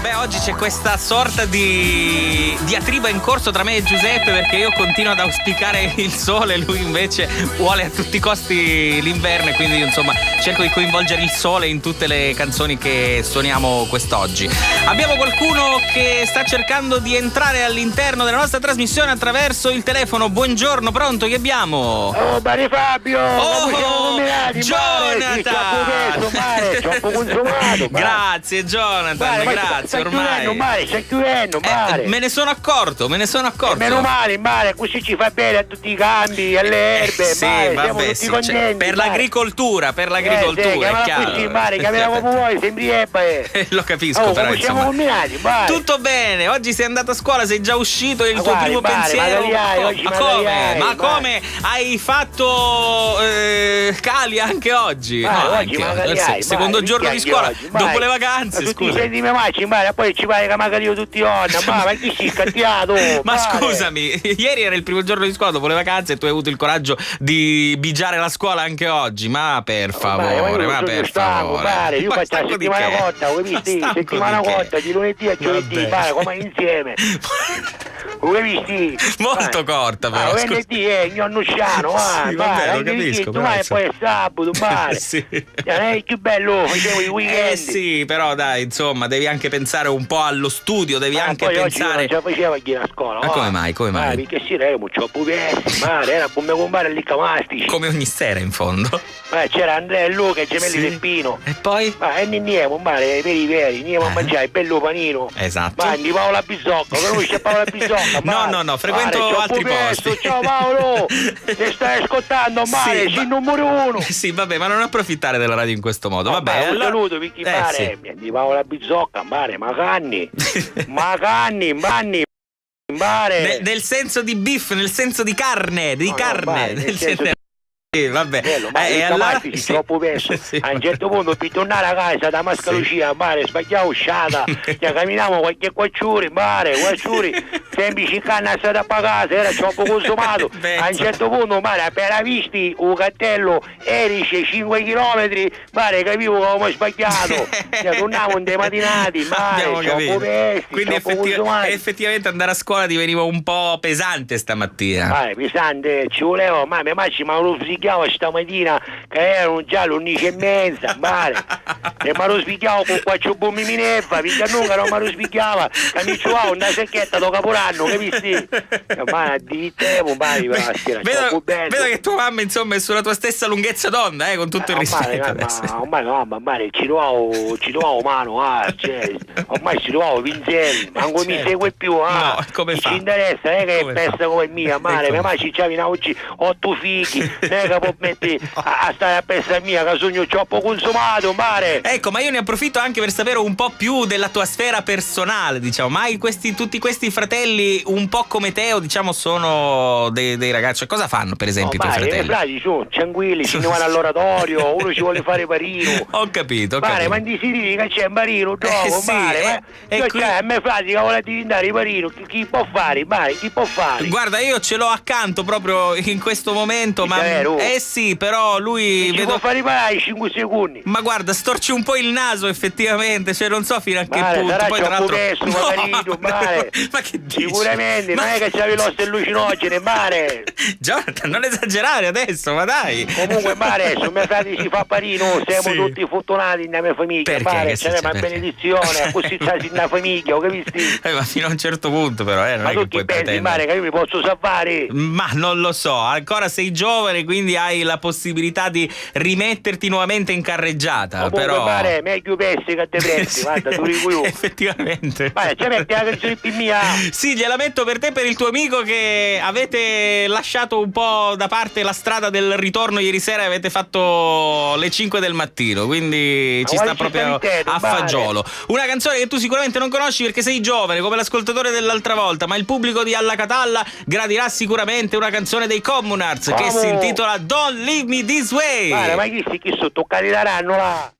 Beh, oggi c'è questa sorta di diatriba in corso tra me e Giuseppe, perché io continuo ad auspicare il sole, lui invece vuole a tutti i costi l'inverno, e quindi insomma cerco di coinvolgere il sole in tutte le canzoni che suoniamo quest'oggi. Abbiamo qualcuno che sta cercando di entrare all'interno della nostra trasmissione attraverso il telefono. Buongiorno, pronto, chi abbiamo? Oh, Mare Fabio! Jonathan! Troppo consumato! Grazie Jonathan, grazie. Mare, stai chiudendo, Mare! Me ne sono accorto. Meno male, così ci fa bene a tutti i campi, alle erbe, sì, Mare, siamo vabbè, tutti sì, contenti, per Mare. l'agricoltura, è chiaro. Così, Mare, chiamiamo voi, sembri Lo capisco, oh, però come siamo combinati, Mare? Tutto bene, oggi sei andato a scuola, sei già uscito, il tuo primo pensiero. Ma come? Hai fatto cali anche oggi? Secondo giorno di scuola, oggi, dopo le vacanze, tutti scusa. senti mia macci, Mare, poi ci pare che magari io tutti onna, ma chi si è scattiato? Ma scusami, ieri era il primo giorno di scuola dopo le vacanze e tu hai avuto il coraggio di bigiare la scuola anche oggi, ma per favore, Mare, io faccio la settimana cotta, ho visto? Settimana cotta di lunedì a giovedì, Mare, come insieme. Ho visto? Molto corta però. Venerdì è Gnonnusciano, sì, vabbè, lo capisco, però, e poi è sabato, Mare. Sì. È più bello, facevo i weekend. Sì, però dai, insomma, devi anche pensare un po' allo studio, devi anche poi pensare. Oggi non ce la faceva chi a scuola. Ma come mai? Perché sì, era molto pupessi, Mare, era come compare lì camastici. Come ogni sera in fondo. C'era Andrea e Luca, i gemelli del Pino. E poi? E andiamo, Mare, per i veri, andiamo a mangiare il bello panino. Esatto. Ma di Paola Bisocca, conosci Paola Bisocca? No, frequento altri posti. Ciao Paolo, ti stai ascoltando, Mare, sì, sei il numero uno. Sì, vabbè, ma non approfittare della radio in questo modo. Vabbè, allora... Un saluto per chi Mare, sì. Di Paola Bisocca, Mare, Macanni, Mare. Nel senso di beef, nel senso di carne, Mare, nel senso di... Sì, vabbè. Bello, ma allora troppo perso. A un certo punto per tornare a casa da Mascalucia, Mare, sbagliamo uscita, camminiamo qualche quacciuri, Mare, semplici canna stata a casa, era troppo consumato. A un certo punto, Mare, appena visti un cartello Erice 5 km, Mare, capivo che avevamo sbagliato. Tornavamo in dei matinati, Mare, troppo persi. Quindi effettivamente andare a scuola diveniva un po' pesante stamattina. Mare, pesante, ci voleva, ma mi lo spiegavo stamattina che erano già le 11:30, Mare, e me lo spiegavo con quattro bombi mineffa, perché non lo spiegava, che mi trovavo una secchetta da Capodanno, capisci? Ma di tempo, Mare, vedo che tua mamma insomma è sulla tua stessa lunghezza d'onda, con tutto il rispetto. Mare, ci trovavo mano, ormai ci trovavo Vinzelli, ma non mi segue più, no, come fa? Ci interessa, che è pesta come mia, Mare, mia mamma ci c'aveva oggi 8 figli, che può mettere a stare a pesta mia che sogno troppo consumato, Mare. Ecco, ma io ne approfitto anche per sapere un po' più della tua sfera personale, diciamo. Ma tutti questi fratelli un po' come te, o diciamo sono dei ragazzi? Cosa fanno per esempio i tuoi fratelli? I fratelli sono tranquilli, ci vanno all'oratorio, uno ci vuole fare parino. Ho capito. Mare, ma di si che c'è un parino dopo, sì, Mare, a me frati che vuole diventare i parino, chi può fare, Mare, chi può fare? Guarda, io ce l'ho accanto proprio in questo momento, ma sì, però lui può fare riparare 5 secondi. Ma guarda, storci un po' il naso effettivamente, cioè non so fino a che punto. Poi tra l'altro Mare. Ma che dici? Sicuramente, non è che c'avevi l'osso allucinogene, Mare. Jonathan, non esagerare adesso, ma dai. Comunque, Mare, adesso mio frate si fa parino, siamo tutti fortunati nella mia famiglia. Perché? Mare, c'è una benedizione, così c'è una famiglia, capisci? Ma fino a un certo punto però, non ma è tu che puoi pretendere. Mare, che io mi posso salvare? Ma non lo so, ancora sei giovane, quindi hai la possibilità di rimetterti nuovamente in carreggiata. Comunque, però Mare, meglio pessi che te prezzi, guarda, tu riculo. Effettivamente. Mare, ci metti la canzone più mia. Sì, gliela metto per te e per il tuo amico, che avete lasciato un po' da parte la strada del ritorno ieri sera e avete fatto le 5 del mattino, quindi ci sta proprio a fagiolo. Una canzone che tu sicuramente non conosci perché sei giovane come l'ascoltatore dell'altra volta, ma il pubblico di Alla Catalla gradirà sicuramente una canzone dei Communards che si intitola Don't Leave Me This Way. Ma chi sono toccati daranno là?